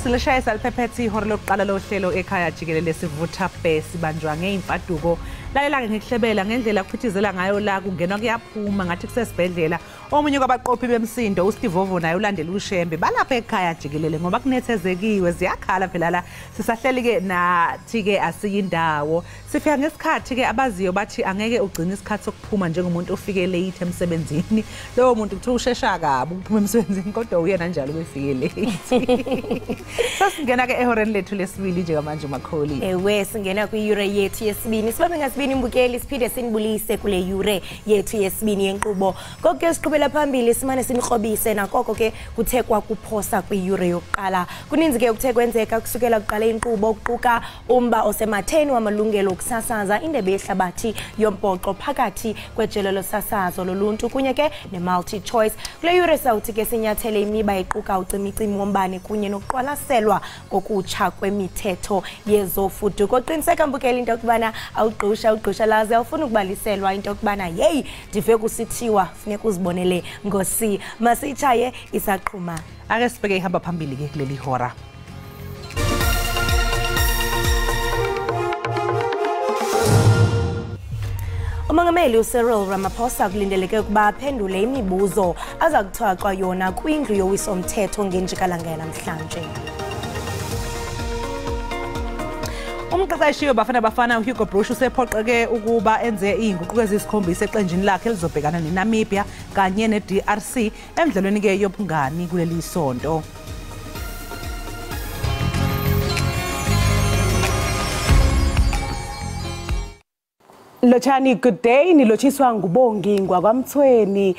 silishaya saliphepheti ihora lokuqala lohlelo ekhaya Jikelele sivutha bhesi banjwa ngeimfaduko lalela ngikuhlebela ngendlela kuphithizela ngayo la kungenwa kuyaphuma ngathi kusesibhedlela omunye kwabaqophi bemsindo uStivovo naye ulandela uShembe balapha ekhaya Jikelele ngoba kunethezekiwe ziyakhala phela la sisahleli ke nathi ke asiyindawo sifika ngesikhathi ke abaziyo bathi angeke ugcine isikhathi sokuphuma njengomuntu ofike late emsebenzini lowo muntu kuthiwa ushesha kabi ukuphuma emsebenzini kodwa uyena njalo befike late sasingena ke ehoreni lethu lesibili nje manje makholi ewe singena kwi-yure yethu yesibini sibabe ngasibini imbukeli siphinde sinibulise kule yure yethu yesibini yenkqubo konke siqhubela phambili simane sinikrobise nakoko ke kuthekwa kuphosa kwi-yure yokuqala kuninzi ke ukuthe kwenzeka kusukela kuqala inkqubo ukuquka umba osematheni wamalungelo okusasaza indebe yehlabathi yombhoxo phakathi kwejelo losasazo loluntu kunye ke ne-multi choice kule yure sawuthi ke sinyathele imiba equka ucimicimi wombane kunye nokuqwalaselwa kokutsha kwemithetho yezofuduko qoqiniseka mbukeli into yokubana awugqusha laze awufuna ukubaliselwa into yokubana hey ndive kusithiwa funeka uzibonele ngosi masitshaye isaqhuma ake sibheke ihamba phambili ke kuleli hora. Umongameli uCyril Ramaphosa kulindeleke ukuba aphendule imibuzo aza kuthwaxwa yona kwindlu yowiso-mthetho ngenjikalanga namhlanje. Umqeqeshi wabafana uHugo Broos usephoqeke ukuba enze izinguquko ezisikhombisa eqenjini lakhe elizobhekana neNamibia kanye neDRC emidlalweni ke yobungani kuleli sonto. Lochani, good day. Nilochiswa ngubongi ngwakwamthweni.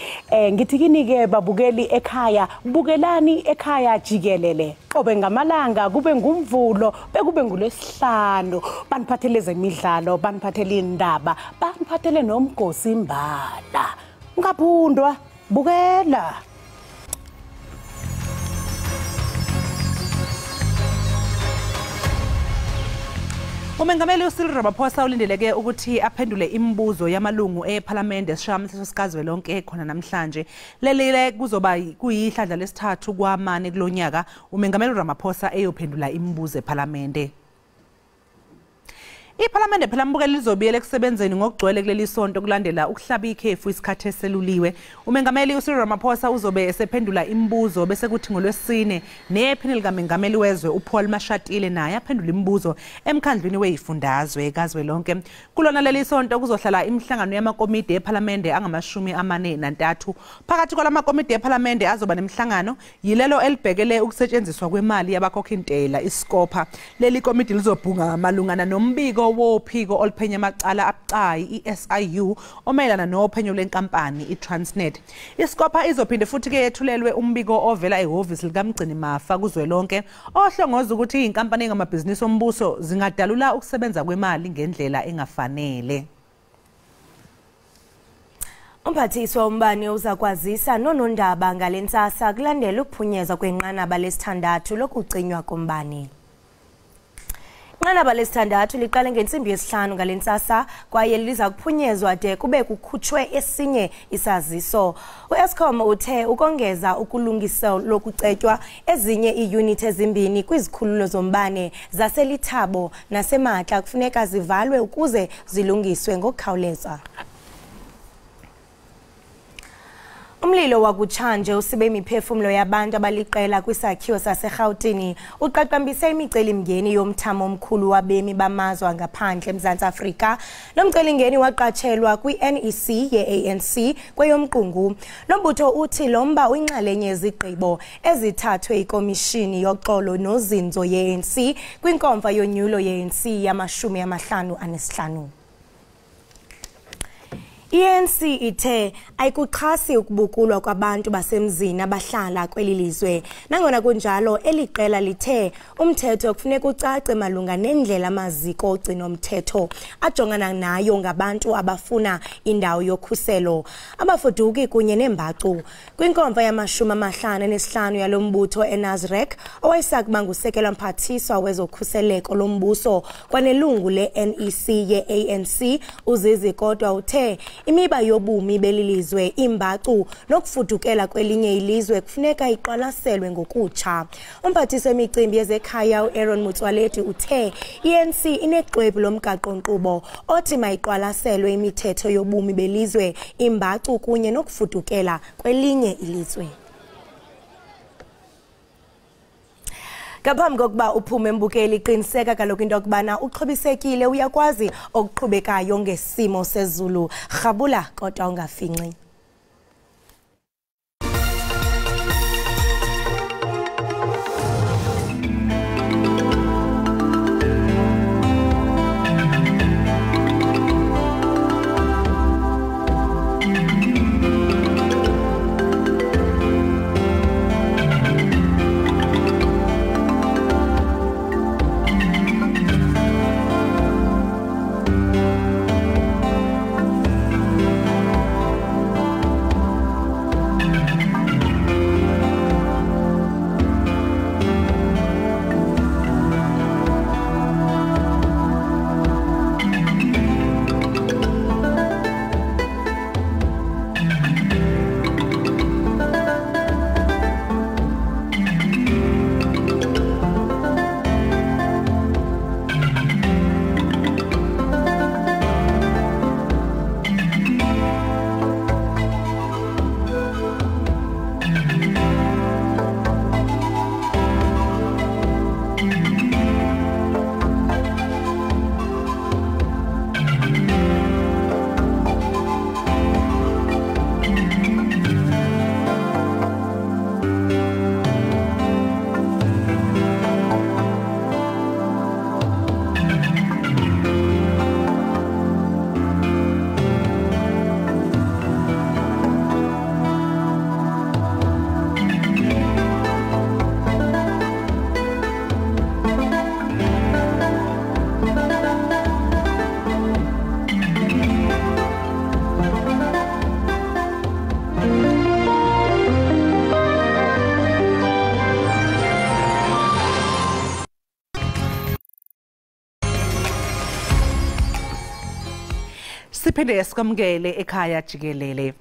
Ngithi kini ke babukeli ekhaya, bukelani ekhaya Jikelele. Qobe ngamalanga kube ngumvulo, bekube ngolwesihlanu. Baniphathele zemidlalo, baniphathele indaba, baniphathele nomgosi imbala. Ungaphundwa, bukela. Umongameli uCyril Ramaphosa ulindeleke ukuthi aphendule imibuzo yamalungu eParliament esishayamathetho sikazwelonke ekhona namhlanje. Lelile kuzoba kuyihlandla lesithathu kwamane kulonyaka umongameli Ramaphosa eyophendula imibuzo eParliament. iParliament phela mbukeli lizobiyela ekusebenzeni ngokugcwele kuleli sonto kulandela ukuhlaba ikhefu isikhathi eseluliwe. Umongameli uCyril Ramaphosa uzobe esephendula imibuzo bese kuthi ngolwesine nephini kaMengameli wezwe uPaul Mashatile naye aphendula imibuzo emkhandlwini wezifundazwe kazwelonke. Kulona leli sonto kuzohlala imihlangano yamakomidi eParliament angama-43 phakathi kwalamakomidi eParliament azoba nemhlangano yilelo elibhekele ukusetshenziswa kwemali yabakhokhintela iScopa. Leli komidi lizobhunga malungana nombiko wophiko oluphenya amacala abucayi iSIU omayelana nophenyo lwenkampani iTransnet. iScopa izophinde futhi ke yethulelwe umbiko ovela ehhovisi likamgcini mafa kuzwelonke ohlongoza ukuthi inkampani ngamabhizinisi ombuso zingadalula ukusebenza kwemali ngendlela engafanele. Umphathiswa wombane uzakwazisa nonondaba ngalentsasa kulandela ukuphunyezwa kwenqanaba lesithandathu lokucinywa kombane. Inqanaba lesithandathu liqale ngensimbi yesihlanu ngalentsasa kwaye liza kuphunyezwa de kube kukhutshwe esinye isaziso. U-Eskom uthe ukongeza ukulungisa lokucetywa ezinye iiyunithi ezimbini kwizikhululo zombane zaseLithabo naseMatla kufuneka zivalwe ukuze zilungiswe ngokukhawuleza. Umlilo wakutshanje usibe imiphefumlo yabantu abaliqela kwisakhiwo saseRhawutini uqaqambise imicelimngeni yomthamo omkhulu wabemi bamazwe angaphandle eMzantsi Afrika. Lo mcelimngeni waqatshelwa kwi-NEC ye-ANC kweyomqungu. Lo mbutho uthi lo mba uyinxalenye yezigqibo ezithathwe ikomishini yoxolo nozinzo ye-ANC kwinkomfa yonyulo ye-ANC yama-55. I-ANC ithe ayikuxhasi ukubukulwa kwabantu basemzini abahlala kweli lizwe. Nangona kunjalo eliqela lithe umthetho kufuneka ucace malunga nendlela amaziko ogcino umthetho ajongana nayo ngabantu abafuna indawo yokhuselo, abafuduki kunye neembacu. Kwinkomfa yama-55 yalo mbutho eNazareth owayesakuba ngusekela mphathiswa wezokhuseleko lombuso kwanelungu le-NEC ye-ANC uZizi kodwa uthe imiba yobumi belilizwe, imbacu nokufudukela kwelinye ilizwe kufuneka iqwalaselwe ngokutsha. Umphathisi wemicimbi yezekhaya uAaron Motsoaledi uthe i-ANC inexwebhu lomgaqo-nkqubo othi mayiqwalaselwe imithetho yobumi belizwe, imbacu kunye nokufudukela kwelinye ilizwe. Ngaphambi kokuba uphume mbukeli, qiniseka kaloku into yokubana uxhobisekile, uyakwazi okuqhubekayo ngesimo sezulu. Rhabula kodwa ungafinci. Siphinde sikamukele ekhaya Jikelele.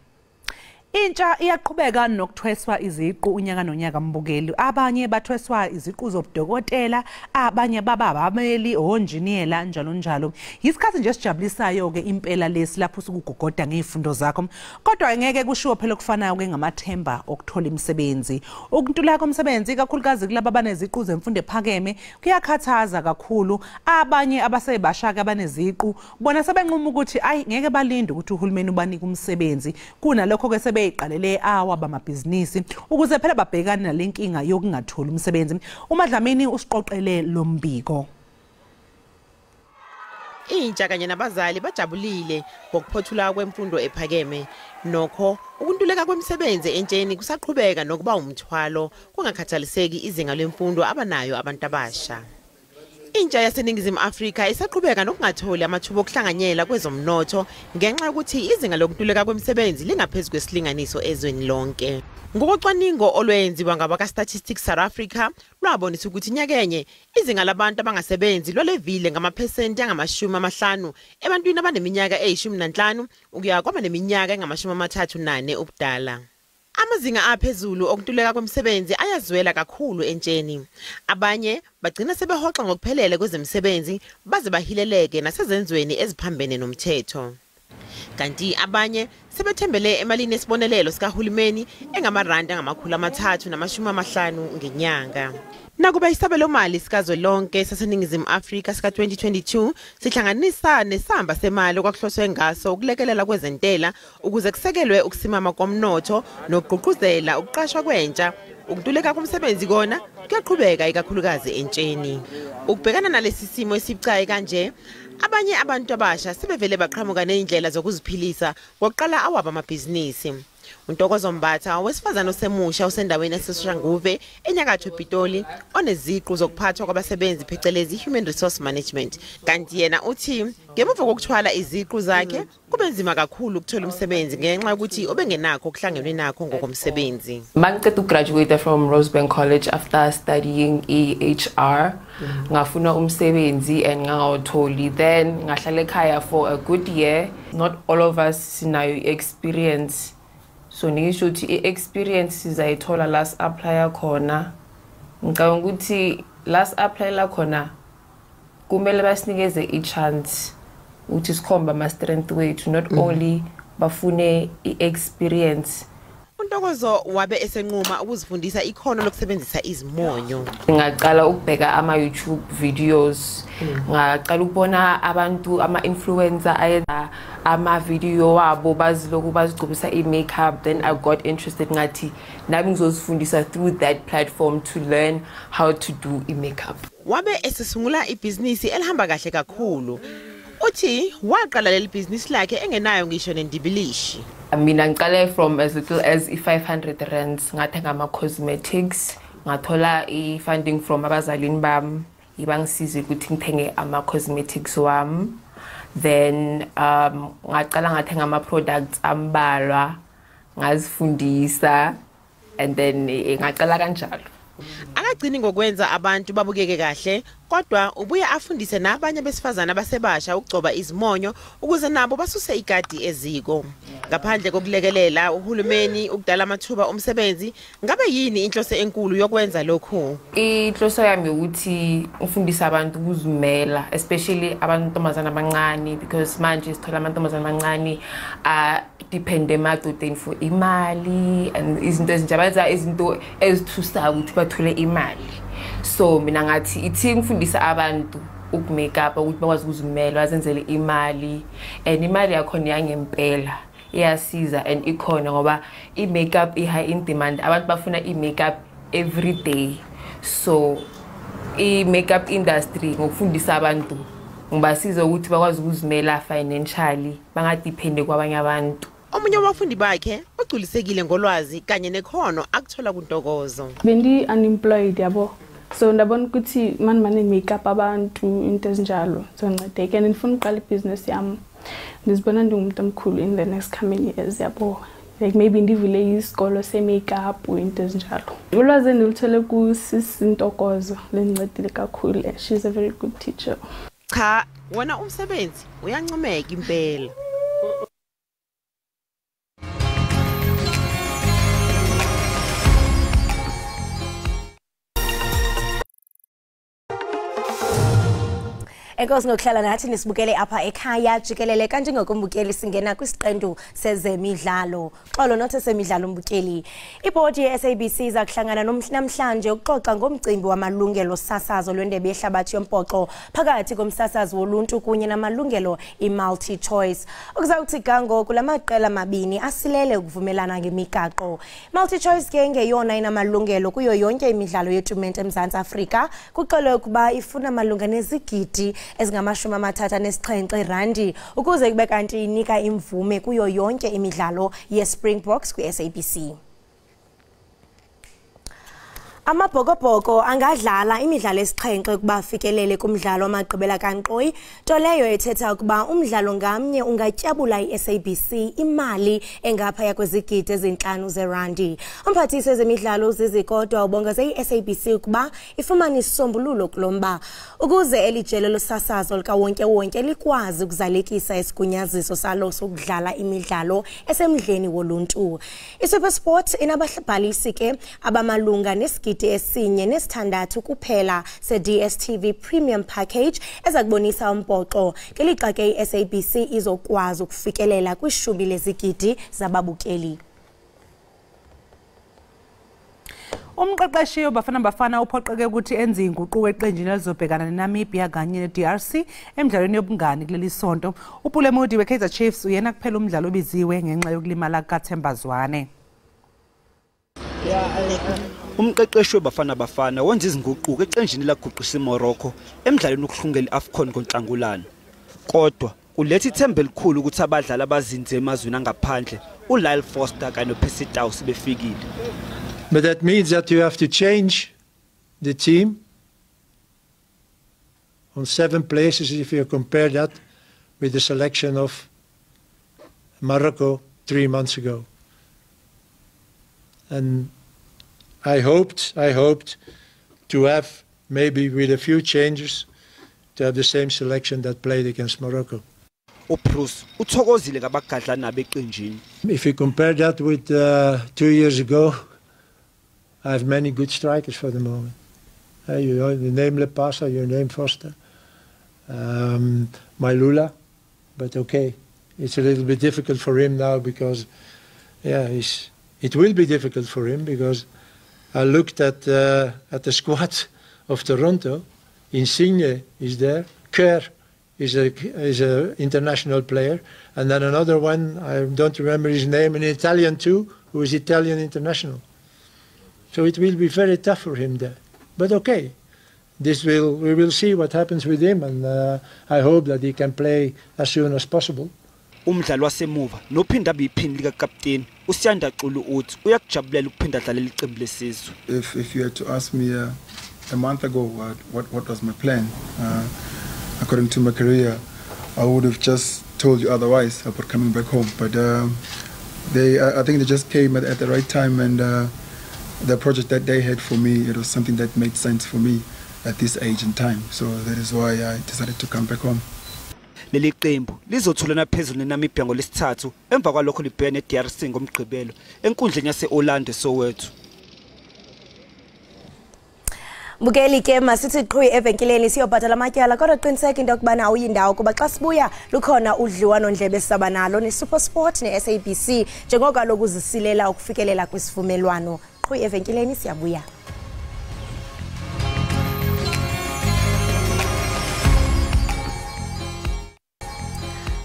Intsha iyaqhubeka nokuthweswa iziqu unyaka nonyaka mbukeli. Abanye bathweswa iziqu zobudokotela, abanye baba abameli, onjiniyela njalo njalo. Yisikhathi nje sijabulisayo ke impela lesi lapho usukugogoda ngezifundo zakho. Kodwa ngeke kushiwo phela okufanayo ke ngamathemba okuthola imisebenzi. Ukuntula komsebenzi kakhulukazi kulabo abaneziqu zemfundo ephakeme kuyakhathaza kakhulu. Abanye abasebashaka abaneziqu bona sebenquma ukuthi ayi ngeke balinde ukuthi uhulumeni ubanike umsebenzi. Kunalokho ke beyiqalele awabamabhizinisi ukuze phela babhekane nalenkinga yokungatholi umsebenzi. uMadlamini usiqoqele lo mbiko. Intsha kanye nabazali bajabulile ngokuphothula kwemfundo ephakeme, nokho ukuntuleka kwemisebenzi entsheni kusaqhubeka nokuba umthwalo kungakhathaliseki izinga lemfundo abanayo abantu abasha. Intsha yaseNingizimu Afrika isaqhubeka nokungatholi amathuba okuhlanganyela kwezomnotho ngenxa yokuthi izinga lokuntuleka kwemisebenzi lingaphezulu kwesilinganiso ezweni lonke. Ngokocwaningo olwenziwa ngabaka-Statistics South Africa lwabonisa ukuthi nyakenye izinga labantu abangasebenzi lolevile ngamaphesenti angama-50 ebantwini abaneminyaka eyi-15 ukuya kwabaneminyaka engama-34 ubudala. Amazinga aphezulu okuntuleka kwemisebenzi ayazwela kakhulu entsheni. Abanye bagcina sebehoxa ngokuphelele kwezemisebenzi baze bahileleke nasezenzweni eziphambene nomthetho. Kanti abanye sebethembele emalini esibonelelo sikahulumeni engamarandi angama-350 ngenyanga. Nakuba isabelo mali sikazwelonke saseNingizimu Afrika sika 2022 sihlanganisa nesamba semali okwakuhloswe ngaso ukulekelela kwezentela ukuze kusekelwe ukusimama komnotho nokugqugquzela ukuqashwa kwentsha. Ukuntuleka komsebenzi kona kuyaqhubeka ikakhulukazi entsheni. Ukubhekana nalesi simo esibucayi kanje, abanye abantu abasha sebevele baqhamuka nezindlela zokuziphilisa ngokuqala awaba amabhizinisi. uNtokozo Mbatha wesifazana osemusha usendaweni yaseSoshanguve enyakatho Pitoli oneziqu zokuphathwa kwabasebenzi phecelezi human resource management. Kanti yena uthi ngemuva kokuthwala iziqu zakhe kube nzima kakhulu ukuthola umsebenzi ngenxa yokuthi obengenakho okuhlangenwe nakho ngokomsebenzi. Mangiceda graduate from Rosebank College after studying HR. Ngafuna umsebenzi and ngawutholi, then ngahlala ekhaya for a good year. Not all of us sinayo experience, so ngisho ukuthi experience sizayithola last apply khona. Ngicabanga ukuthi last apply la khona kumele basinikeze i-chance ukuthi sikhomba ama strength wethu, not only bafune i-experience. uNtokozo wabe esenquma ukuzifundisa ikhono lokusebenzisa izimonyo. Ngaqala ukubheka ama YouTube videos, ngaqala ukubona abantu ama influencer ayenza ama video wabo baziloku bazigcobisa i-makeup, then I got interested ngathi nami ngizozifundisa through that platform to learn how to do i-makeup. Wabe esesungula ibhizinisi elihamba kahle kakhulu. Uthi waqala leli business lakhe engenayo ngisho nendibilishi. Mina ngiqale from as little as 500 rands, ngathenga ama cosmetics, ngathola i-funding from abazalini bami ibangisize ukuthi ngithenge ama cosmetics wami. Then ngaqala ngathenga ama products ambalwa, ngazifundisa, and then ngaqala kanjalo. Akagcini ngokwenza abantu babukeke kahle, kodwa ubuya afundise nabanye besifazana abasebasha ukugcoba izimonyo ukuze nabo basuse igadi eziko. Ngaphandle kokulekelela uhulumeni ukudala amathuba omsebenzi, ngabe yini inhloso enkulu yokwenza lokho? Inhloso yami ukuthi ufundise abantu ukuzimela, especially abantomazana abancane, because manje sithola amantombazana amancane depende emadodeni for imali and izinto ezinjabaza izinto ezithusayo ukuthi bathole imali. So mina ngathi ithi ngifundisa abantu ukumake-up ukuthi bakwazi ukuzimela bazenzele imali, and imali yakhona yangempela iyasiza and ikhona ngoba i-makeup i-high in demand, abantu bafuna i-makeup every day. So i-makeup industry ngokufundisa abantu ngibasiza ukuthi bakwazi ukuzimela financially, bangadepende kwabanye abantu. Omunye wabafundi bakhe ugculisekile ngolwazi kanye nekhono akuthola kuNtokozo. Bendi unemployed yabo, so ndabona ukuthi manje makeup abantu into ezinjalo, so ngincedeke and ngifuna uqala ibusiness yami. Ngizibona ngingumuntu omkhulu in the next coming years yabo, like maybe ndivule isikolo se-makeup into ezinjalo. Ulwazi endilithole kuSisi Ntokozo lengincedile kakhulu. She's a very good teacher. Cha, wona umsebenzi uyancomeka impela. Enkosi ngokuhlala nathi nisibukele apha ekhaya Jikelele kanje ngokumbukeli singena kwisiqendu sezemidlalo. Xolo nothe semidlalo umbukeli. Ibhodi ye-SABC iza kuhlangana namhlanje ukuxoxa ngomcimbi wamalungelo sasazo lwendebe yehlabathi yombhoxo phakathi komsasazi woluntu kunye namalungelo i-multi choice. Okuzawuthi gango kulamaqela amabini asilele ukuvumelana ngemigaqo. Multi choice ke ngeyona inamalungelo kuyo yonke imidlalo yetumente eMzantsi Afrika. Kuxolwe ukuba ifuna malunga nezigidi ezingama-37 randi ukuze kube kanti inika imvume kuyo yonke imidlalo ye-Springboks kwi-SABC. Amabhokobhoko angadlala imidlalo esixhenxe ukuba afikelele kumdlalo wamagqibela kankqoyi, nto leyo ethetha ukuba umdlalo ngamnye ungatyabula i-SABC imali engaphaya kwezigidi ezintlanu zerandi. Umphathisi wezemidlalo uZizikodwa ubongeze i-SABC ukuba ifumane isisombululo kulomba ukuze elijelo losasazo likawonke-wonke likwazi ukuzalekisa isigunyaziso salo sokudlala imidlalo esemdleni woluntu. iSuperSport inababhalisi ke abamalunga nesigidi esinye nesithandathu kuphela se-DStv Premium Package ezakubonisa umbhoxo, ngelixa ke i-SABC izokwazi ukufikelela kwishumi lezigidi zababukeli. Umqeqeshi wabafana uphoqeke ukuthi enze inguquko eqenjini elizobhekana neNamibia kanye neDRC emidlalweni yobungani kuleli sonto. uPulemudi weKaizer Chiefs uyena kuphela umdlalo obiziwe ngenxa yokulimala kaThemba Zwane. Umqeqeshi wabafana wenza izinguquko eqenjini laguqisa iMorocco emidlalweni wokuhlungela iAfcon ngoNhlangulana. Kodwa uletha ithemba elikhulu ukuthi abadlali abazinze emazweni angaphandle uLyle Foster kanye noPercy Tau sebefikile. But that means that you have to change the team on 7 places if you compare that with the selection of Morocco 3 months ago. And I hoped to have, maybe with a few changes, to have the same selection that played against Morocco. If you compare that with 2 years ago, I have many good strikers for the moment. You name Lepasa, you name Foster, Mailula, but okay, it's a little bit difficult for him now because, yeah, it will be difficult for him because I looked at the squad of Toronto. Insigne is there, Kerr is a international player, and then another one, I don't remember his name, an Italian too, who is Italian international. So it will be very tough for him there. But okay, we will see what happens with him, and I hope that he can play as soon as possible. Umdlali wasemuva nophinda abiyiphini lika captain uSiyanda Xulu uthi uyakujabulela ukuphinda adlalela iqembu lesizwe. If you had to ask me a month ago what was my plan, according to my career, I would have just told you otherwise about coming back home. But I think they just came at the right time, and the project that they had for me, it was something that made sense for me at this age and time. So that is why I decided to come back home. Leli qembu lizothulana phezulu neNamibia ngolesithathu emva kwalokho libhekene neDRC ngomgqibelo enkundleni yase-Orlando Soweto. Mbukeli ke masithi qhwi evenkileni siyobhatala amatyala kodwa qiniseka into yokubana awuyindawo kuba xa sibuya lukhona udliwano ndlebe sabanalo neSuperSport neSABC njengoko kaloku uzisilela ukufikelela kwisivumelwano. Qhwi evenkileni siyabuya.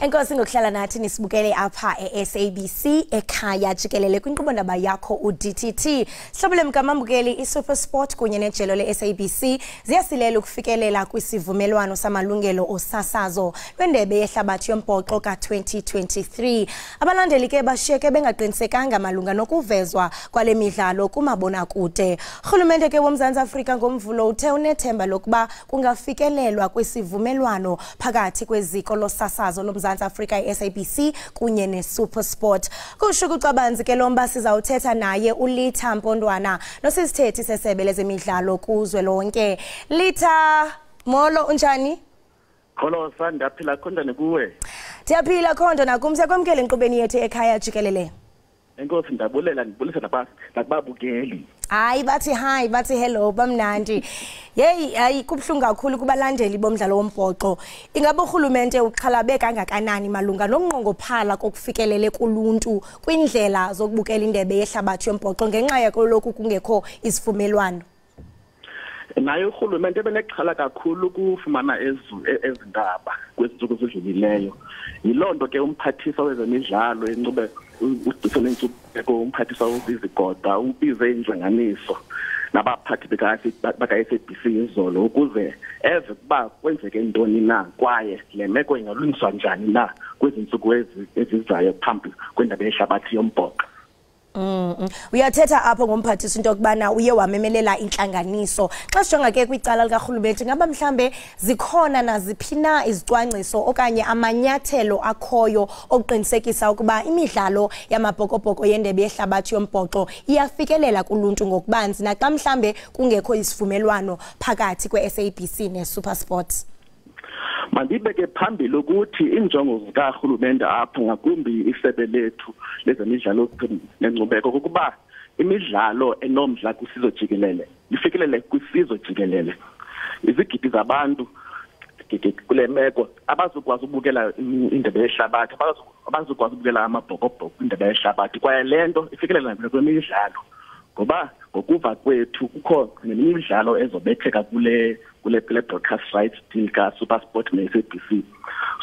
Enkosi ngokuhlala nathi nisibukele apha eSABC Ekhaya Jikelele kwinkqubo ndaba yakho uDTT. Hlobele mkamambukeli iSuperSport kunye nejelo leSABC ziyasilela ukufikelela kwisivumelwano samalungelo osasazo lwendebe yehlabathi yombhoxo ka-2023. Abalandeli ke bashiyeke bengaqinisekanga malunga nokuvezwa kwale midlalo kumabonakude. Urhulumente ke woMzantsi Afrika ngomvulo uthe unethemba lokuba kungafikelelwa kwisivumelwano phakathi kweziko losasazo loMzantsi Afrika SABC kunye neSuperSport. Kusho kucabanzi ke lomba sizawuthetha naye uLitha Mpondwana nosisithethi sesebe lezemidlalo kuzwe lonke. Litha, molo unjani? Kholo sandaphila khonda nekuwe. Ndiyaphila khonda nakumse kwamkele enkqubeni yethu Ekhaya Jikelele. Enkosi ndibulisa nababukeli. Hayi bathi hi bathi hello bamnandi. Hayi kubhlungu kakhulu kubalandeli bomdlalo wombhoxo. Ingabe urhulumente uxhalabe kangakanani malunga nonqongophala kokufikelele kuluntu kwindlela zokubukela indebe yehlabathi yombhoxo ngenxa yakoloku kungekho isivumelwano? Naye urhulumente benexhala kakhulu kufumana ezindaba kwezinsuku zidlulileyo. Yilonto ke umphathisa wezemidlalo encube uDisele Ntsubeko umphathisa uZizigoda ubize intlanganiso nabaphathi baka-SABC izolo ukuze eve kuba kwenzeke ntoni na kwaye le meko ingalungiswa njani na kwezinsuku ezizayo phambi kwendebe yehlabathi yombhoxo. Uyathetha apho ngomphathisi into yokubana uye wamemelela intlanganiso. Xa sijonga ke kwicala likarhulumente ngaba mhlambe zikhona naziphina izicwangciso okanye amanyathelo akhoyo okuqinisekisa ukuba imidlalo yamabhokobhoko yendebe yehlabathi yombhoxo iyafikelela kuluntu ngokubanzi naxa mhlambe kungekho isivumelwano phakathi kweSABC neSuperSport. Mandibeke phambili ukuthi injongo zikarhulumente apha ngakumbi isebe lethu lezemidlalo nenkcubeko ukuba imidlalo enomdla kwisizwe jikelele ifikelele kwisizwe jikelele. Izigidi zabantu kule meko abazokwazi ukubukela indebe yehlabathi, abazokwazi ukubukela amabhokobhoko indebe yehlabathi kwaye lento ifikelela kwemidlalo ngoba ngokuva kwethu kukho nemidlalo ezobetheka kule broadcast rights deal ka-SuperSport ne-SABC.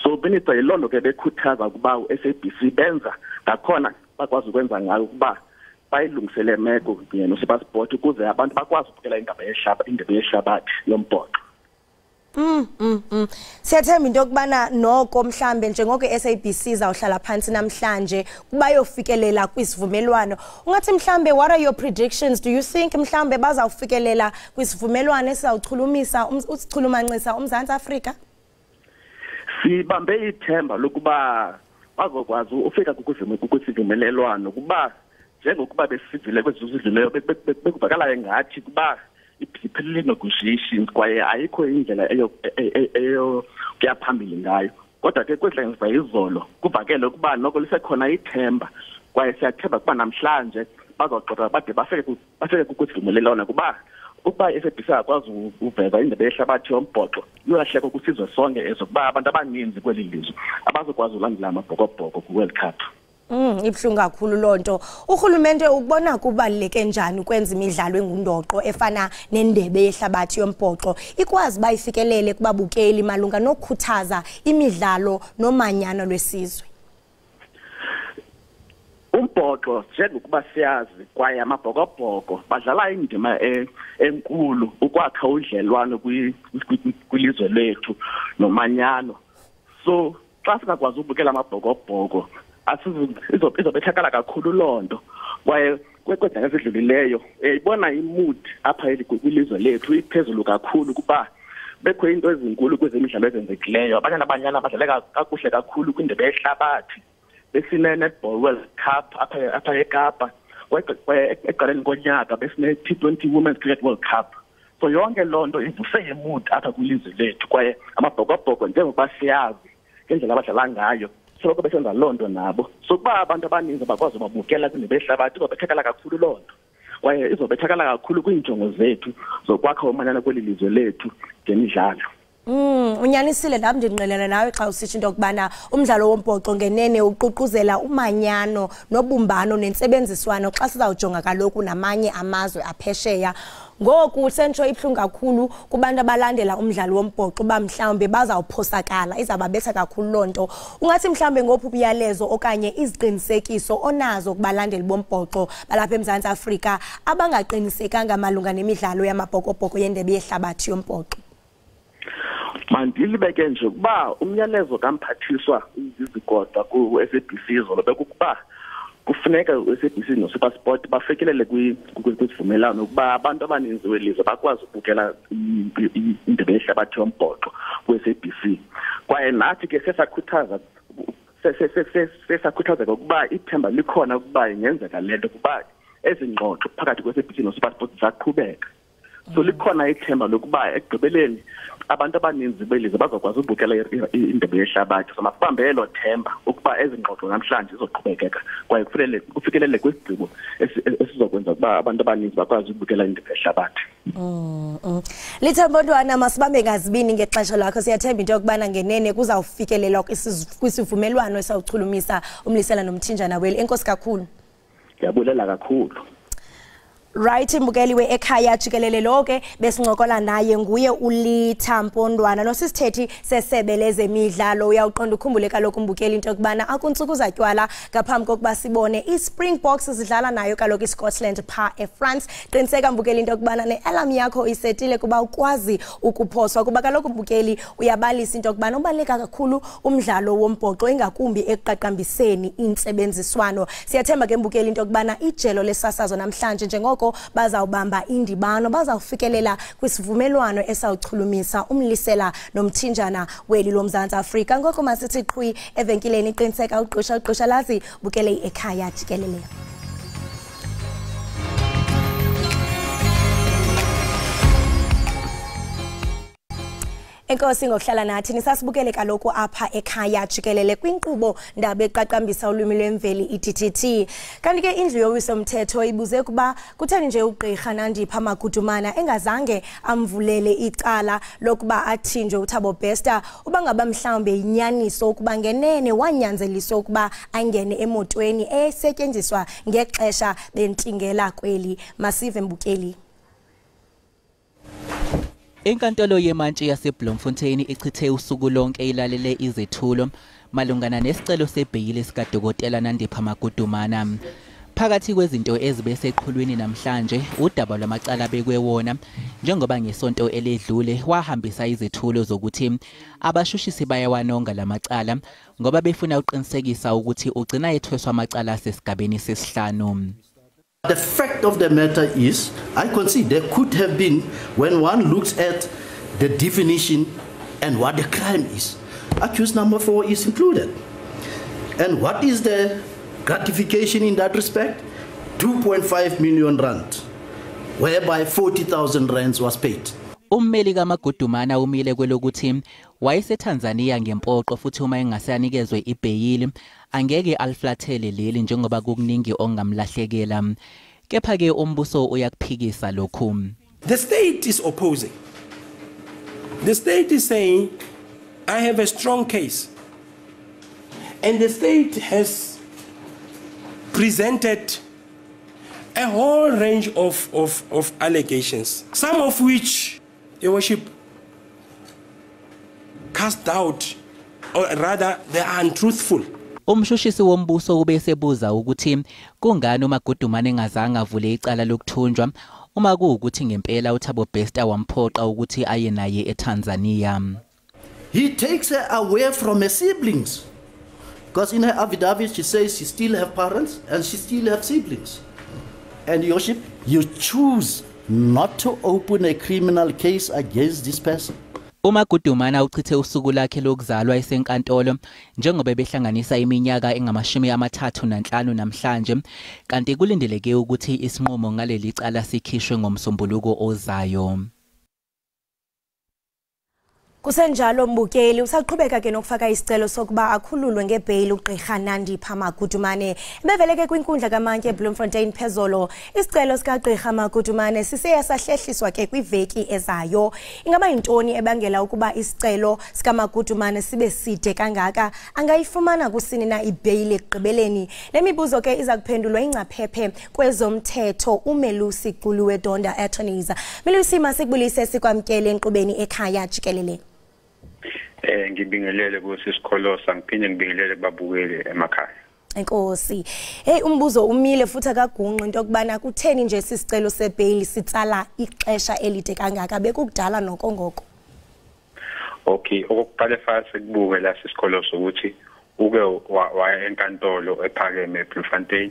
So benitsa yilonto ke bekhuthaza ukuba u-SABC benza ngakhona bakwazi ukwenza ngayo ukuba bayilungisele meko kunye no-SuperSport ukuze abantu bakwazi ukubukela indebe yehlabathi yombhoxo. Siyathemba into yokubana noko mhlambe njengoko SABC zawuhlala phansi namhlanje kubayofikelela kwisivumelwano. Ungathi mhlambe what are your predictions? Do you think mhlambe bazawufikelela kwisivumelwano esizawuchulumisa usichulumancisa uMzantsi Afrika? Sibambe ithemba lokuba bazokwazi ufika kwisivumelwano kuba njengokuba besivile kwezizidluleyo bekuvakala ngathi kuba iphelile negotiations kwaye ayikho indlela eyo kuyaphambili ngayo. Kodwa ke kwedlenza izolo kuvakele ukuba noko lisekhona ithemba kwaye siyathemba kuba namhlanje bazoxoxa bade bafike kwisivumelwano kuba SABC akwazi uveza indebe yehlabathi yombhoxo yolahleko kusizwe sonke ezo kuba abantu abaninzi kweli lizwe abazokwazi ulandela amabhokobhoko ku-World Cup. Ibhlungu kakhulu lonto. Uhulumende ubona kubaluleke njani ukwenza imidlalo engundoqo efana nendebe yehlabathi yombhoxo ikwazi bayifikelele kubabukeli malunga nokukhuthaza imidlalo nomanyano lwesizwe? Umbhoxo njengokuba siyazi kwaye amabhokobhoko badlala indima enkulu ukwakha udlelwano kwilizwe lethu nomanyano. So xa singakwazi ubukela amabhokobhoko izobethakala kakhulu lonto kwaye kwedanga ezidlulileyo ibona imood apha kwilizwe lethu iphezulu kakhulu kuba bekho into ezinkulu kwezemidlalo ezenzekileyo. Abanyana badlala kakuhle kakhulu kwindebe yehlabathi besine netball World Cup apha eKapa eqaleni konyaka besine T20 Women's Cricket World Cup. So yonke lonto ivuse imood apha kwilizwe lethu kwaye amabhokobhoko njengoba siyazi ngendlela abadlala ngayo soloko besenza lonto nabo. So kuba abantu abaninzi bakwazi babukela kwindebe yehlabathi izobethakala kakhulu lonto kwaye izobethakala kakhulu kwiinjongo zethu zokwakha umanyano kweli lizwe lethu ngemidlalo. Unyanisile nami ndinqelana nawe xa usitsho into yokubana umdlalo wombhoxo ngenene uququzela umanyano nobumbano nensebenziswano xa sizawujonga kaloku namanye amazwe aphesheya. Ngoku sentsho ibhlungu kakhulu kubantu abalandela umdlalo wombhoxo ba mhlawumbe bazawuphosakala izababetha kakhulu lonto. Ungathi mhlawumbe ngophi ubuyalezo okanye iziqinisekiso onazo kubalandeli bombhoxo balapha eMzantsi Afrika abangaqinisekanga malunga nemidlalo yamabhokobhoko yendebe yehlabathi yombhoxo? Mandilibeke nje kuba umyalezo kamphathiswa izigodwa ku-SABC izolo bekukuba kufuneka u-SABC no-SuperSport bafikelele kwisivumelwano ukuba abantu abaninzi welizwe bakwazi ukubukela indebe yehlabathi yombhoxo ku-SABC. Kwaye nathi ke sesakhuthazeka ukuba ithemba likhona ukuba ingenzeka lento kuba ezi ngxoxo phakathi kwe-SABC no-SuperSport zaqhubeka. So likhona ithemba lokuba ekugqibeleni abantu abaninzi belizwe bazokwazi ukubukela indebe yehlabathi. So masibambe elo themba ukuba ezi ngxoxo namhlanje zizoqhubekeka kwaye kufikelele kwisigqibo esizokwenza ukuba abantu abaninzi bakwazi ukubukela indebe yehlabathi. Lithemba Ndwana, masibambe ngazibini ngexesha lakho. Siyathemba into yokubana ngenene kuzawufikelelwa kwisivumelwano esawuchulumisa umlisela nomthinjana weli. Enkosi kakhulu. Ndiyabulela kakhulu. Right, mbukeli we-Ekhaya Jikelele lo ke besincokola naye nguye uLithambo Ndwana nosisithethi sesebe lezemidlalo. Uyawuqonda ukhumbule kaloku mbukeli into yokubana akuntsuku zatywala ngaphambi kokuba sibone iSpringboks zidlala nayo kaloku iScotland pha eFrance. Qiniseka mbukeli into yokubana nealarm yakho isetile kuba ukwazi ukuphoswa kuba kaloku mbukeli uyabalisa into yokubana ubaleka kakhulu umdlalo wombhoxo ingakumbi ekuqaqambiseni intsebenziswano. Siyathemba ke mbukeli into yokubana ijelo lesasazo namhlanje njengoko bazawubamba indibano bazawufikelela kwisivumelwano esawuchulumisa umlisela nomthinjana weli loMzantsi Afrika. Ngoko masithi qhwi evenkileni iqiniseka ugqusha lazi bukele iEkhaya Jikelele. Enkosi ngokuhlala nathi nisasibukele kaloku apha ekhaya Jikelele kwinkqubo ndaba eqaqambisa ulwimi lwemveli iDTT. Kanti ke indlu yowiso mthetho ibuze kuba kutheni nje ugqirha Nandipha Magudumana engazange amvulele icala lokuba athinjwe uThabo Bester uba ngaba mhlawumbe inyaniso ukuba ngenene wanyanzeliswa ukuba angene emotweni esetyenziswa ngexesha bentingela kweli. Masive mbukeli. Inkantolo yemantshi yaseBloemfontein ichithe usuku lonke ilalele izethulo malungana nesicelo sebheyili sikaDokotela Nandipha Magudumana. Phakathi kwezinto ezibese eqhulwini namhlanje udaba lwamacala bekwewona njengoba ngesonto eledlule wahambisa izethulo zokuthi abashushisi bayawanonga lamacala ngoba befuna uqinisekisa ukuthi ugcina ethweswa amacala asesigabeni sesihlanu. The fact of the matter is, I concede there could have been, when one looks at the definition and what the crime is, accused number 4 is included. And what is the gratification in that respect? 2.5 million rand, whereby 40,000 rands was paid. Ummeli kaMagudumana umile kwelokuthi wayeseTanzania ngempoqo futhi uma engasanikezwe ibheyili angeke aliflathele leli njengoba kukuningi ongamlahlekela. Kepha ke umbuso uyakuphikisa lokhu. The state is opposing. The state is saying I have a strong case. And the state has presented a whole range of allegations, some of which, Your Worship, cast doubt, or rather they are untruthful. Umshushisi wombuso ubesebuza ukuthi kungani uMagudumane engazange avule icala lokuthunjwa uma kuukuthi ngempela uThabo Bester wamphoqa ukuthi aye naye eTanzania. He takes her away from her siblings. Because in her affidavit she says she still have parents and she still have siblings. And Your Worship, you choose not to open a criminal case against this person. uMagudumana uchithe usuku lakhe lokuzalwa esenkantolo njengoba behlanganisa iminyaka engama-35 namhlanje kanti kulindeleke ukuthi isinqumo ngaleli cala sikhishwe ngomsombuluko ozayo. Kusenjalo mbukeli usaqhubeka ke nokufaka isicelo sokuba akhululwe ngebhayili uGqirha Nandipha Magudumane beveleke kwinkundla kaMantye eBloemfontein phezolo. Isicelo sikaGqirha Magudumane siseya sahlehliswa ke kwiveki ezayo. Ingaba intoni ebangela ukuba isicelo sikaMagudumane sibe side kangaka? Angayifumana kusini na ibhayili ekugqibeleni? Lemibuzo ke iza kuphendulwa ingcaphephe kwezomthetho uMelusi Quluwe Donda attorneys. Melusi masikubulise sikwamkele enkqubeni ekhaya Jikelele. Ngibingelele kusikholosa ngiphinde ngibingelele babukeli emakhaya. Enkosi. Hey umbuzo umile futhi akagunqi into okubana kutheni nje sisicelo sebhayili sitsala ixesha elide kangaka bekukudala nokongoko. Okay, okuqala fase kubuke la sikholosa ukuthi uke waya enkantolo ephakeme eBloemfontein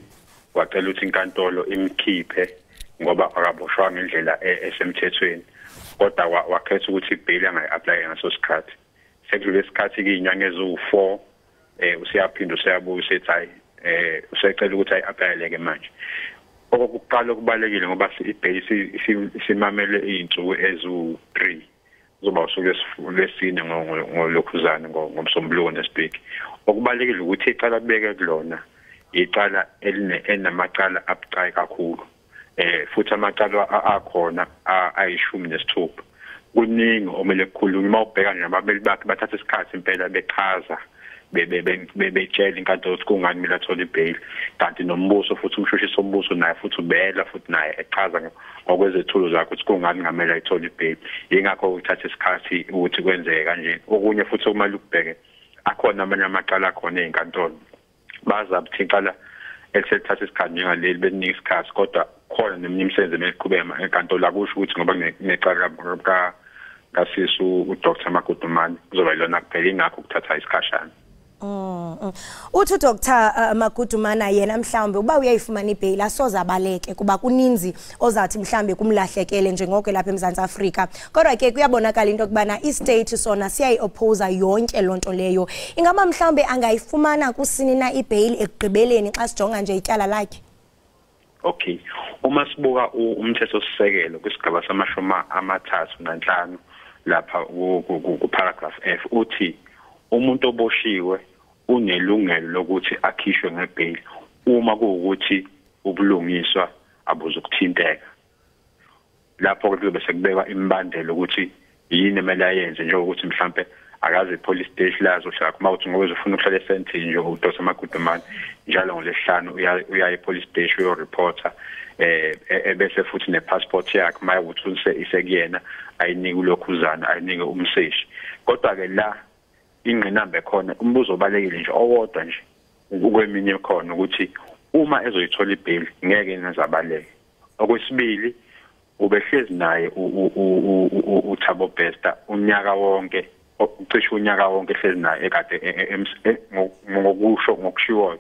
wacela ukuthi inkantolo imkhiphe ngoba akaboshwa ngendlela esemthethweni. Kodwa wakhetha ukuthi ibhayili angayi-apply ngaso sikhathi. Sekudlule isikhathi inyanga eziwu4 usiyaphinda usiyabuya usethi hayi usecela ukuthi ayi-apply-leke manje. Okokuqala okubalekile ngoba ibhayili simamele izinsuku eziwu3 zoba usuku lesine ngolokhuzana ngomsombuluko nesibheki. Okubalekile ukuthi icala kubeke kulona icala elinamacala abucayi kakhulu. Futhi amacala akhona ayi-16. Kuningi omele kukhulunywe uma ubheka nababeli bakhe bathatha isikhathi impela bechaza betshela inkantolo ukuthi kungani kumele athole ibhayili kanti nombuso futhi umshushisi ombuso naye futhi ubela futhi naye echaza ngokwezethulo zakhe ukuthi kungani ngamele ayithole ibhayili. Yingakho ukuthatha isikhathi ukuthi kwenzeke kanje. Okunye futhi okumele ukubheke akhona amanye amacala akhona ezinkantolo baza buthi iqala elisethatha isikhathi njengaleli beninika isikhathi kodwa khona neminye imisebenzi emeqhubeka enkantolo akusho ukuthi ngoba necala kasisu uDr Magudumane kuzoba ilona kuphela ingakho ukuthatha isikhashana. Uthi Dr Magudumane yena mhlawumbe uba uyayifumana ibhayili asoze abaleke kuba kuninzi ozathi mhlawumbe kumlahlekele njengoko lapha eMzantsi Afrika. Kodwa ke kuyabonakala into okubana istate sona siyayi-oppose yonke lonto leyo. Ingaba mhlawumbe angayifumana kusini na ibhayili ekugqibeleni xa sijonga nje ityala lakhe? Okay, uma sibuka umthetho sisekelo kwisigaba sama-35 lapha ku-paragraph F uthi umuntu oboshiwe unelungelo lokuthi akhishwe ngebhayili uma kuwukuthi ubulungiswa abuzukuthinteka. Lapho ke kuzobe sekubekwa imbandelo ukuthi yini emele ayenze njengokuthi mhlambe akaze police station lazo hlala kuma uthi ngoba uzofuna ukuhlala esentini nje uDr Magudumane njalo ngoLesihlanu uya police station uyoreporta ebese futhi nepassport yakhe maye ukuthi isekuyena ayinike ulokhuzana ayinike umseshi. Kodwa ke la ingqinamba khona umbuzo obalekile nje owodwa nje ukweminye khona ukuthi uma ezoyithola ibail ngeke nazabaleke. Okwesibili ubehlezi naye uThabo Bester unyaka wonke ucishe unyaka wonke ehlezi naye ekade ngokusho ngokushiwoyo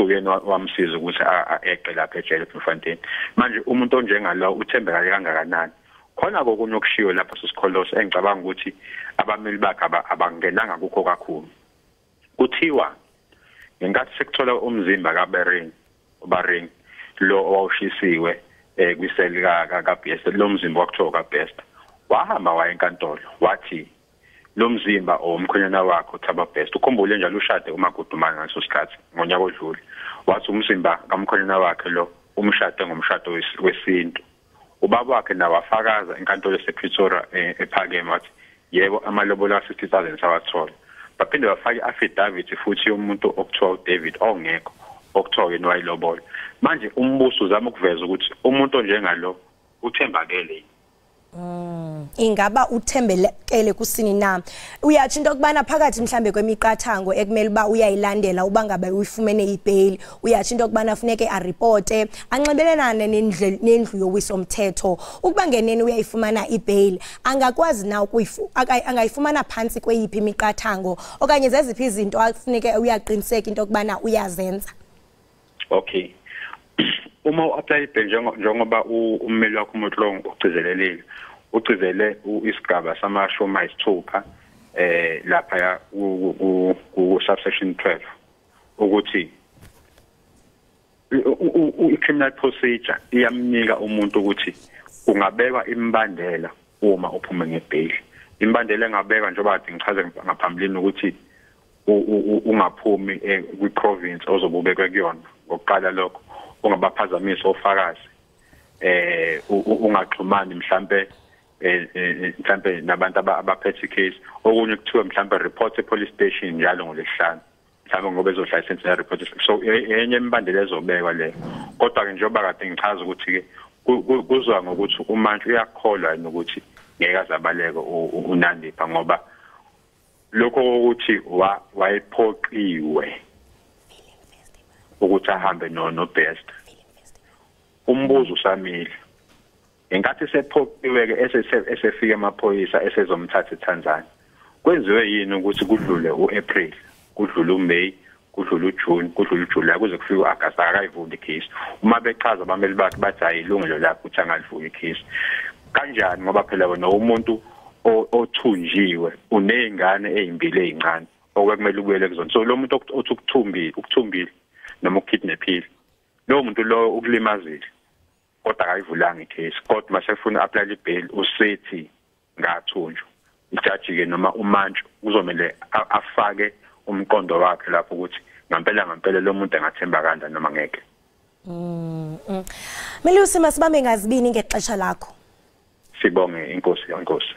yena wamsiza ukuthi eqe lapha ejele eBloemfontein. Manje umuntu onjengalo uthembeka kangakanani? Khona kokunye okushiwo lapha sisikholosi engicabanga ukuthi abameli bakhe abangenanga kukho kakhulu. Kuthiwa ngenkathi sekuthola umzimba kaBering lo owawushisiwe kwiseli kaBester, lo mzimba wakuthiwa kaBester, wahamba waya enkantolo wathi lo mzimba omkhwenyana wakhe uThabo Bester, ukhumbule njalo ushade uMagudumane ngaleso sikhathi ngonyaka odlule, wathi umzimba kamkhwenyana wakhe lo umshade ngomshado wesintu. Ubaba wakhe naye wafakaza enkantolo esePretoria ephakeme wathi yebo amalobolo a60,000 sawathola. Baphinde bafake i-affidavit futhi yomuntu okuthiwa uDavid ongekho okuthiwa yena wayilobolo. Manje umbuso uzama ukuveza ukuthi umuntu onjengalo uthembakele. Ingaba uthembelekele kusini na? Uyathi into okubana phakathi mhlambe kwemiqathango ekumele ba uyayilandela uba ngabe uyifumene ibail, uyathi into okubana funeke aripote anxibelelane nendlu yowiso umthetho ukuba ngenene uyayifumana ibail, angakwazi na angayifumana phansi kweyiphi imiqathango okanye zeziphi izinto afuneke uyaqiniseka into okubana uyazenza? Okay. Uma u-apply ibail njengoba ummeli wakho uMotlong ugcizelelile ugcizele isigaba samashumi ayisithupha lapha ku subsection 12 ukuthi i-criminal procedure iyamnika umuntu ukuthi ungabekwa imbandela uma uphuma ngebail. Imbandela engabekwa njengoba kade ngichaze ngaphambilini ukuthi ungaphumi kwi-province ozobubekwe kuyona. Ngokuqala lokho ungabaphazamisa ofakazi ungaxhumani mhlambe nabantu abaphethe case, okunye kuthiwa mhlambe report e-police station njalo ngolesihlanu mhlambe ngoba ezohlala isentence report. So enye imbandela ezobekwa leyo, kodwa ke njengoba kade ngichaza ukuthi ke kuzwa ngokuthi uMantshi uyakholwa nokuthi ngeke azabaleke uNandipha ngoba lokho ukuthi wayephoqiwe ukuthi ahambe noBester. Umbuzo usamile enkathi sephoqiwe ke esefika amaphoyisa esezomthatha eTanzania. Kwenziwe yini ukuthi kudlule uApril, kudlule uMay, kudlule uJune, kudlule uJuly kuze kufike uAugust akayivuli icase? Uma bechaza abameli bakhe bathi ayilungelo lakhe ukuthi angalivuli icase. Kanjani ngoba phela wena umuntu othunjiwe unezingane ezimbili ezincane okwekumele ubuyele kuzona. So lo muntu othi ukuthumbile noma ukidnapile, lo muntu lo ukulimazile kodwa akayivulanga icase, kodwa masefuna apply ibail usethi ngathunjwa. Ijaji ke noma uMantshi uzomele afake umqondo wakhe lapho ukuthi ngempela lo muntu engathemba kanjani noma ngeke. Melusi masibambe ngazibini ngexesha lakho. Sibonge inkosi.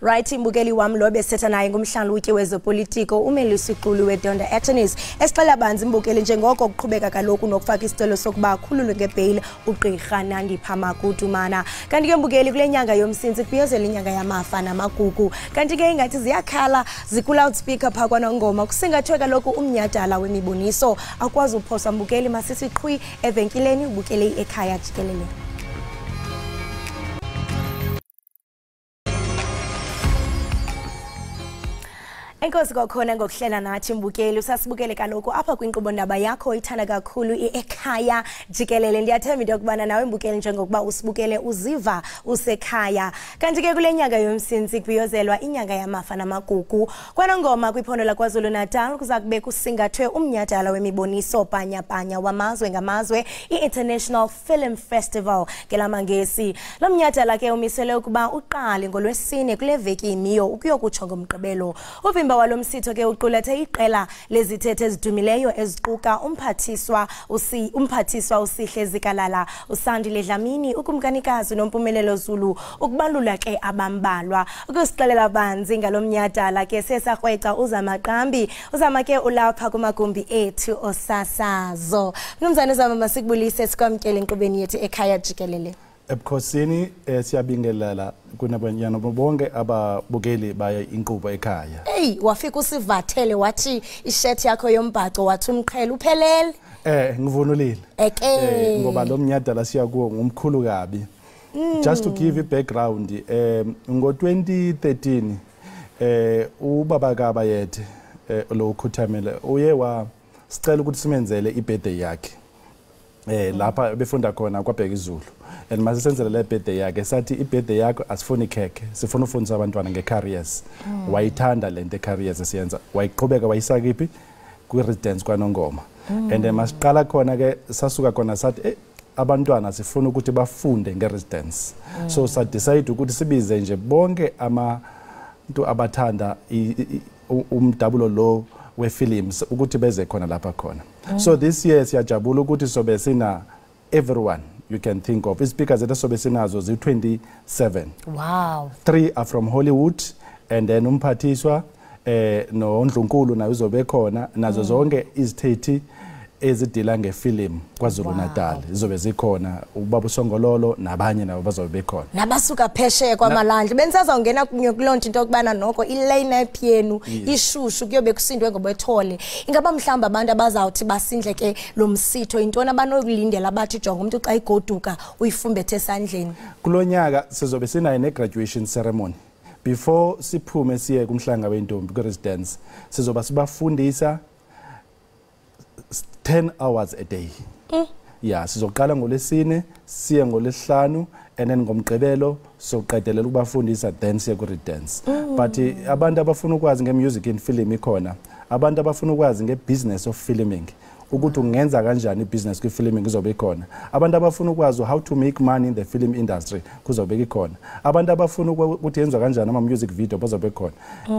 Right, imbukeli wami lo besetha naye ngomhlalutyi wezopolitiko uMelusi Qulu weDonda Attorneys esixela banzi imbukeli njengoko kuqhubeka kaloku nokufaka isicelo sokuba akhululwe ngebail uGqirha Nandipha Magudumane. Kanti ke mbukeli kule nyanga yomsintsi kubhiyozela inyanga yamafa namagugu, kanti ke ingathi ziyakhala ziku-loudspeaker phaa kwanongoma kusingathwe kaloku umnyhadala wemiboniso akwazi uphosa mbukeli masisiqhwi evenkileni ubukele Ekhaya Jikelele. Enkosi kwakhona ngokuhlela nathi mbukeli, usasibukele kaloku apha kwinkqubo ndaba yakho ithanda kakhulu Ekhaya Jikelele. Ndiyathemba into yokubana nawe mbukeli njengokuba usibukele uziva usekhaya. Kanti ke kule nyanga yomsintsi kubhiyozelwa inyanga yamafa namagugu kwanongoma kwiphondo laKwaZulu Natal kuza kube kusingathwe umnyhadala wemiboniso panya wamazwe ngamazwe i-International Film Festival ngelamangesi. Lo mnyhadala ke umisele ukuba uqale ngolwesine kule veki imiyo ukuyokutsho ngomgqibelo. Uvimba walomsitho ke uqulethe iqela lezithethe ezidumileyo eziquka umphathiswa uSihle Zikalala, uSandile Dlamini, ukumkanikazi noMpumelelo Zulu, ukubalula ke abambalwa. Ukusixelela banzi ngalomnyhadala ke sesarhweca uZamaqambi uzama ke ulapha kumagumbi ethu osasazo. Mnumzane uzama masikubulise sikwamkele enkqubeni yethu Ekhaya Jikelele. Ebukhosini siyabingelela kunabanyana bonke ababukeli baya inkqubo Ekhaya. Hey, wafika usivathele wathi ishirt yakho yombhaco wathi umqhele uphelele. ngivunulile. Ngoba lo mnyadala siya kuwo ngumkhulu kabi. Just to give you background, ngo-2013 ubaba kaba yethe lo Khuthamela uye wasicela ukuthi simenzele ibirthday yakhe. Lapha befunda khona kwaBheka iZulu. And mase senzele le birthday yakhe sathi ibirthday yakho asifuni cake, sifuna ufundisa abantwana ngecareers. Wayithanda lento ecareers esiyenza. Wayiqhubeka wayisaka iphi kwi-residence kwaNongoma. And then masiqala khona ke sasuka khona sathi abantwana sifuna ukuthi bafunde ngeresidence. So sa decide ukuthi sibize nje bonke abantu abathanda umdabulo lo we-films ukuthi beze khona lapha khona. So this year siyajabula ukuthi sobe sina everyone you can think of. Ispeakers zethu sobe sinazo zi-27. Wow. 3 are from Hollywood, and then umphathiswa no Ndlunkulu nayo uzobe khona nazo zonke izithethe ezidila ngefilm kwaZulu Natal izobe zikhona ubaba uSongololo nabanye nabo bazobe bekhona nabasuka phesheya kwamalandla bensazawungena kulonto into okubana noko i-lineup yenu ishushu kuyobe kusindwe ngobethole. Ingaba mhlamba abantu abazawuthi basindleke lo msitho intona abanokulindela bathi jonga umuntu xa igoduka uyifumbethe esandleni? Kulonyaka sizobe sinayo ne-graduation ceremony. Before siphume siye kumhlanga wentombi ku-residence sizoba sibafundisa 10 hours a day. Yeah, sizoqala ngoLesine siye ngoLesihlanu and then ngomgqibelo soqedelela ukubafundisa then siye ku-residence. But abantu abafuna ukwazi nge-music and film ikhona, abantu abafuna ukwazi nge-business of filming ukuthi ungenza kanjani i-business kwi-filming izobe ikhona. Abantu abafuna ukwazi how to make money in the film industry kuzobe ikhona. Abantu abafuna ukuthi yenziwa kanjani ama-music video bazobe khona.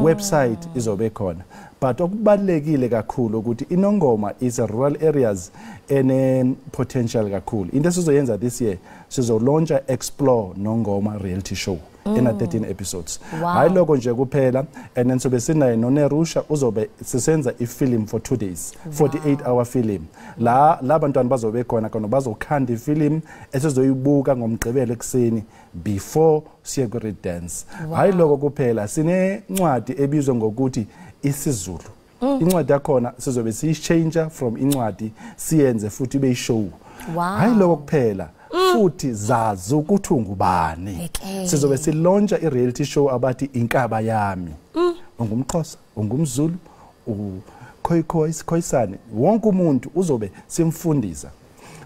Website izobe khona. But okubalekile kakhulu ukuthi iNongoma is a rural areas ene potential kakhulu. Into esizoyenza this year sizolauncha Explore Nongoma reality show ena 13 episodes. Hayi lokho nje kuphela, and then sobe sinayo noNerusha uzobe sisenza ifilm for 2 days, 48-hour film. La abantwana bazobe khona bazokhanda ifilm esizoyibuka ngomgqibelo ekseni before siye ku dance. Hayi lokho kuphela, sine ncwadi ebizwa ngokuthi isiZulu. Incwadi yakhona sizobe siyichange from incwadi siyenze futhi ibe show. Hayi lokho kuphela, futhi zazi ukuthi ungubani. Sizobe silauncha i-reality show abathi Inkaba Yami. UngumXhosa, ungumZulu, Khoisani, wonke umuntu uzobe simfundisa.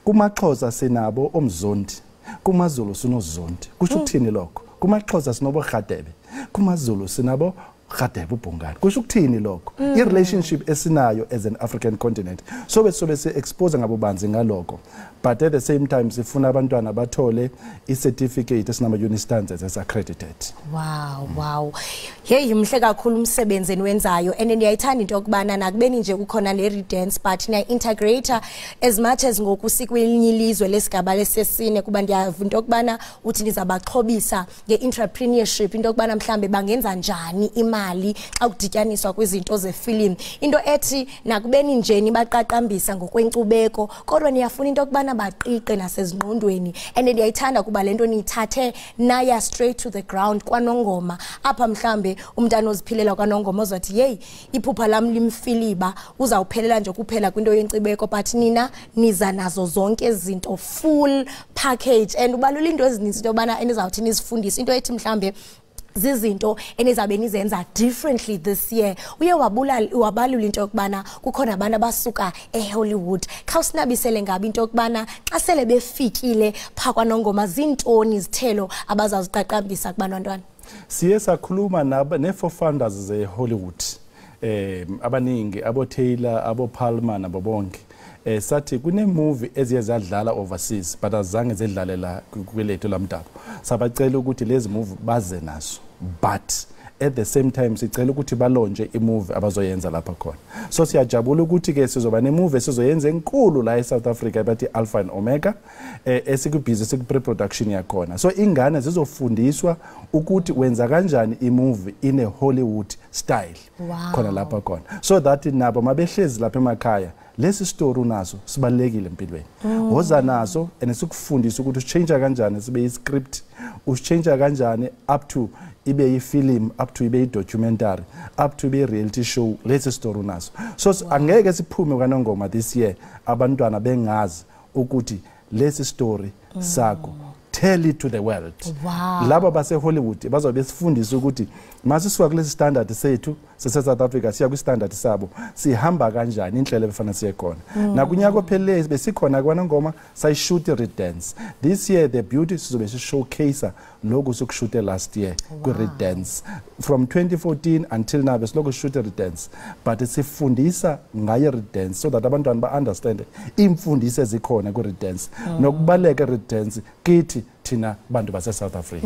KumaXhosa sinabo omzondi, kumaZulu sinozondi. Kusho ukuthini lokho? KumaXhosa sinobo Rhadebe, kumaZulu sinabo Rhadebe uBhungane. Kusho ukuthini lokho? I-relationship esinayo as an African continent. Sobe se-expose ngabubanzi ngalokho. But at the same time sifuna abantwana bathole i-certificate esinama-uni standards as-accredited. Wow. Hey, mhle kakhulu umsebenzi enwenzayo, and ndiyayithanda into yokubana nakubeni nje kukhona le-redance but niya-integrate as much as ngoku sikwelinye ilizwe lesigaba lesesine kuba ndiyava into yokubana uthi nizabaxhobisa nge-entrepreneurship, into yokubana mhlambe bangenza njani imali xa kudityaniswa kwizinto zefilm. Into ethi nakubeni nje nibaqaqambisa ngokwenkcubeko kodwa niyafuna into yokubana baqiqe nasezingqondweni, and ndiyayithanda kuba lento niyithathe naya straight to the ground kwaNongoma apha mhlambe umntana oziphilela kwaNongoma ozothi hey iphupha lam limfiliba uzawuphelela nje kuphela kwinto yenkcibeko, but nina niza nazo zonke izinto full package. And ubalula into ezininzi into yobana enizawuthi nizifundise into ethi mhlambe zizinto enizabe nizenza differently this year. Uye wabalula into yokubana kukhona abantu abasuka eHollywood. Xa usinabisele ngabi into yokubana xa sele befikile pha kwaNongoma zintoni izithelo abazawuziqaqambisa kubantwana? Siye sakhuluma ne-4 founders ze-Hollywood, abaningi, abo-Taylor, abo-Palmer nabo bonke. Sathi kune-movie eziye zadlala overseas but azange zidlale la kwelethu lamdabo. Sabacela ukuthi lezi movie baze nazo, but at the same time sicela ukuthi balonje imovie abazoyenza lapha khona. So siyajabula ukuthi ke sizoba nemovie esizoyenza enkulu la eSouth Africa bathi Alpha and Omega, esikubhizi siku-pre-production yakhona. So ingane zizofundiswa ukuthi wenza kanjani imovie in a Hollywood style khona lapha khona, so that nabo mabehlezi lapha emakhaya lesi story unaso sibalekile empilweni woza naso and sikufundisa ukuthi usichange kanjani sibe iscript usichange kanjani up to ibe ifilm up to ibe documentary up to ibe reality show lesi story unaso so angeke siphume kanongoma this year abantwana bengazi ukuthi lesi story sakho tell it to the world. Laba base Hollywood bazobe sifundisa ukuthi masisuka kulesi standard sethu South Africa siya ku standard sabo sihamba kanjani indlela ebefana siye khona na kunyaka ophelele besikhona kwana ngoma sayishoot redance this year the beauty sizobe showcase lokho sokushoot last year ku redance from 2014 until now besiloko shoot redance but sifundisa ngaye redance so that abantwana ba understand imfundiso ezikhona ku redance nokubaleka redance kithi thina bantu base South Africa.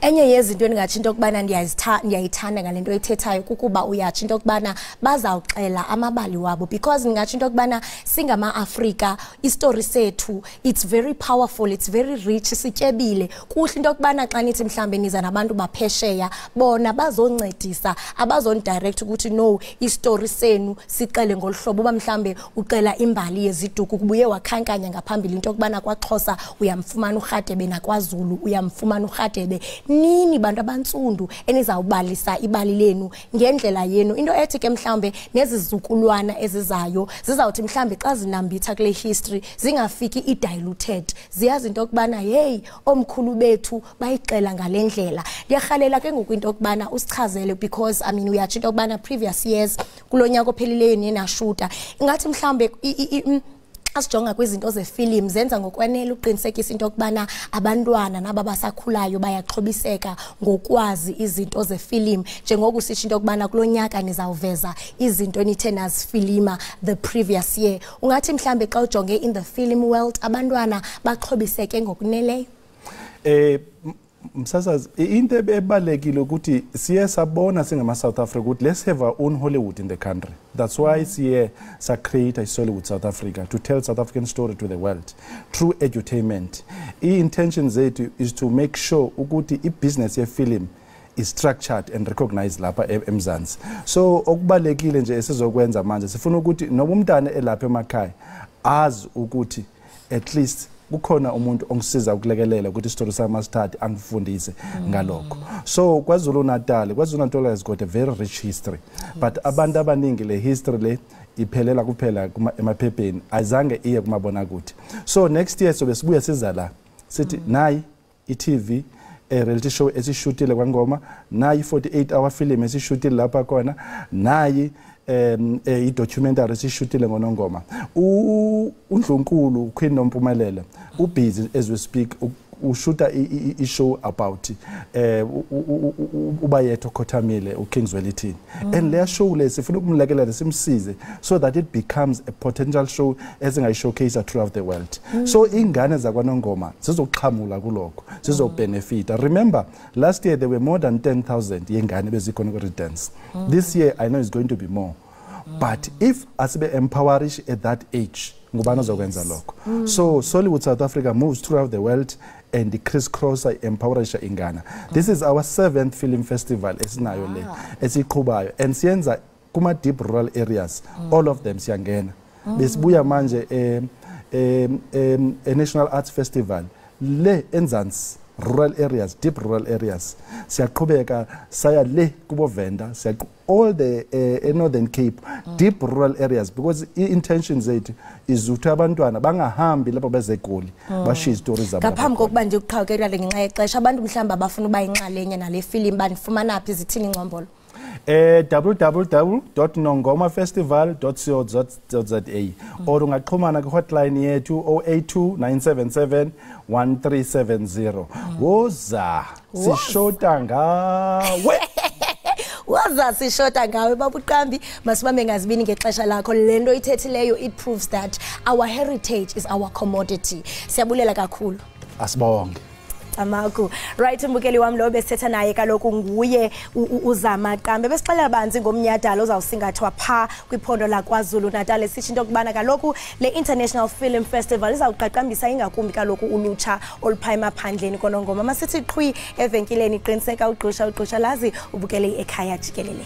Enye yezinto engathi into kubana ndiyayithanda ngalento ethethayo kukuba uyathi into kubana bazawuxela amabali wabo because ngathi into kubana singama Africa istory sethu it's very powerful, it's very rich, sityebile kuhle into kubana xa nithi mhlambe niza nabantu baphesheya bona bazoncedisa abazon direct ukuthi no istory senu sixele ngolhlobo ba mhlambe ucela imbali yeziduku kubuye wakhankanya ngaphambili into kubana kwaXhosa uyamfumana uRhatebe nakwaZulu uyamfumana uRhatebe nini bantu abantsundu enizawubalisa ibali lenu ngendlela yenu into ethi ke mhlambe nezizukulwana ezizayo zizawuthi mhlambe xa zinambitha kule history zingafiki idiluted ziyazi into kubana hey omkhulu bethu bayixela ngalendlela ndiyarhalela ke ngokwinto kubana usichazele because I mean uyathi into kubana previous years kulonyaka ophelileyo nina shoota ingathi mhlambe asijonga kwizinto zefilm zenza ngokwanele uqinisekisa into kubana abantwana naba basakhulayo bayaxhobiseka ngokwazi izinto zefilm njengoku sithi into kubana kulonyaka nizawuveza izinto nithe nazifilima the previous year ungathi mhlambe xa ujonge in the film world abantwana baxhobiseke ngokuneleyo Msasazi into ebalekile ukuthi siye sabona singama South Africa ukuthi let's have our own Hollywood in the country. That's why siye sa create a Hollywood South Africa to tell South African story to the world through edutainment. Intention zethu is to make sure ukuthi business ye film is structured and recognized lapha eMzansi. So okubalekile nje esizokwenza manje sifuna ukuthi noma umntana elapha emakhaya azi ukuthi at least kukhona umuntu ongisiza ukulekelela ukuthi istory sama start angifundise ngalokho so KwaZulu Natal has got a very rich history but abantu abaningi le history le iphelela kuphela emaphepheni azange iye kumabona kuthi so next year sobe sibuya siza la sithi nayi iTV reality show esishutile kwangoma nayi 48-hour film esishutile lapha khona nayi i-documentary sishutile ngonongoma uNdlunkulu Queen Nompumelelo ubusy as we speak ushuta i-show about ubayetho Khothamile uKingswellithini and leya show le sifuna ukumlekelela simsize so that it becomes a potential show ezingayishowcase throughout the world so ingane zakwanongoma zizoqhamula kulokho zizobenefita remember last year there were more than 10,000 yengane bezikhona ku-redance this year I know it's going to be more but if asibe empowerish at that age ngubani ozokwenza lokho so Hollywood South Africa moves throughout the world and the crisscrosser empowerisha ingana this is our 7th film festival esinayo le esiqhubayo and siyenza kuma deep rural areas all of them siyangena besibuya manje a National Arts Festival le eNzansi rural areas deep rural areas siyaqhubeka saya le kubo vendor siya all the Northern Cape deep rural areas because intentions zethu is ukuthi abantwana bangahambi lapho bezegoli bashiya stories zabo ngaphambi kokuba nje ukuqhawukela ngenxa yexesha abantu mhlamba abafuna uba inxalenye nale film banifumana phi zithini ingcombolo www.nongomafestival.co.za or ungaxhumana ku-hotline yethu 082-977-1370 woza sishota ngawe waza sishota ngawe babuqambi masibambe ngazibini ngexesha lakho lento ithethileyo it proves that our heritage is our commodity siyabulela kakhulu asibonge Amaku right mbukeli wami lo besetha naye kaloku nguye uzama qambe besixelela banzi ngomnyadalo uzawusingathwa pha kwiphondo la KwaZulu Natal sithi into kubana kaloku le International Film Festival izawuqaqambisa ingakumbi kaloku ulutsha olupha emaphandleni konongoma masithi qhwi evenkileni qiniseka ugqusha lazi ubukele Ekhaya Jikelele.